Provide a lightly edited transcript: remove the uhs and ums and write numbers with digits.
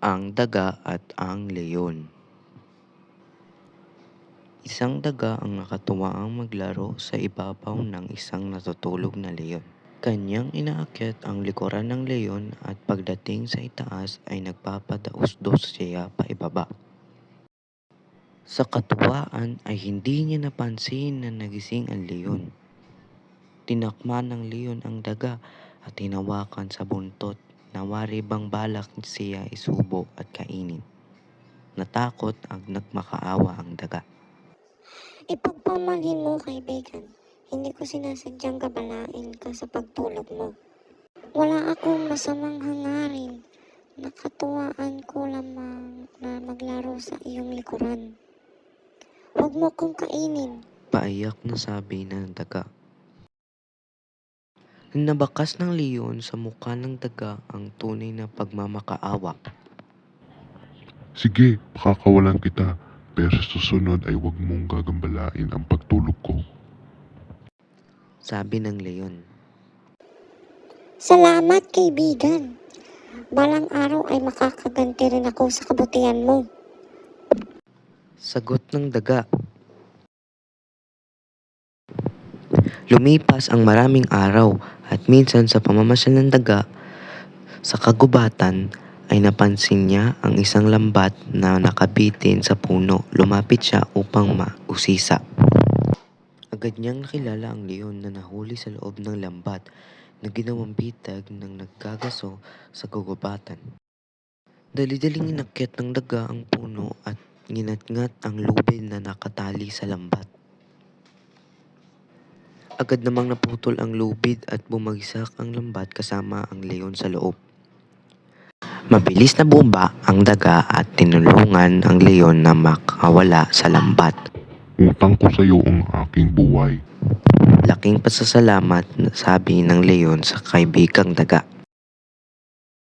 Ang daga at ang leon. Isang daga ang nakatuwaang maglaro sa ibabaw ng isang natutulog na leon. Kanyang inaakyat ang likuran ng leon at pagdating sa itaas ay nagpapadaos-dos siya paibaba. Sa katuwaan ay hindi niya napansin na nagising ang leon. Tinakman ng leon ang daga at hinawakan sa buntot na wari bang balak siya isubo at kainin. Natakot at nagmakaawa ang daga. Ipagpamalhin mo, kaibigan. Hindi ko sinasadyang gabalain ka sa pagtulog mo. Wala akong masamang hangarin. Nakatuwaan ko lamang na maglaro sa iyong likuran. Huwag mo kong kainin. Paiyak na sabi ng daga. Nabakas ng leon sa mukha ng daga ang tunay na pagmamakaawa. Sige, pakakawalan kita, pero sa susunod ay huwag mong gagambalain ang pagtulog ko. Sabi ng leon. Salamat, kaibigan. Balang araw ay makakaganti rin ako sa kabutihan mo. Sagot ng daga. Lumipas ang maraming araw at minsan sa pamamasyal ng daga sa kagubatan ay napansin niya ang isang lambat na nakabitin sa puno. Lumapit siya upang mausisa. Agad niyang nakilala ang leon na nahuli sa loob ng lambat na ginawang bitag ng naggagaso sa kagubatan. Dali-daling inakyat ng daga ang puno at nginat-ngat ang lubid na nakatali sa lambat. Agad namang naputol ang lubid at bumagsak ang lambat kasama ang leon sa loob. Mabilis na bumaba ang daga at tinulungan ang leon na makawala sa lambat. Utang ko sa iyo ang aking buhay. Laking pasasalamat, sabi ng leon sa kaibigang daga.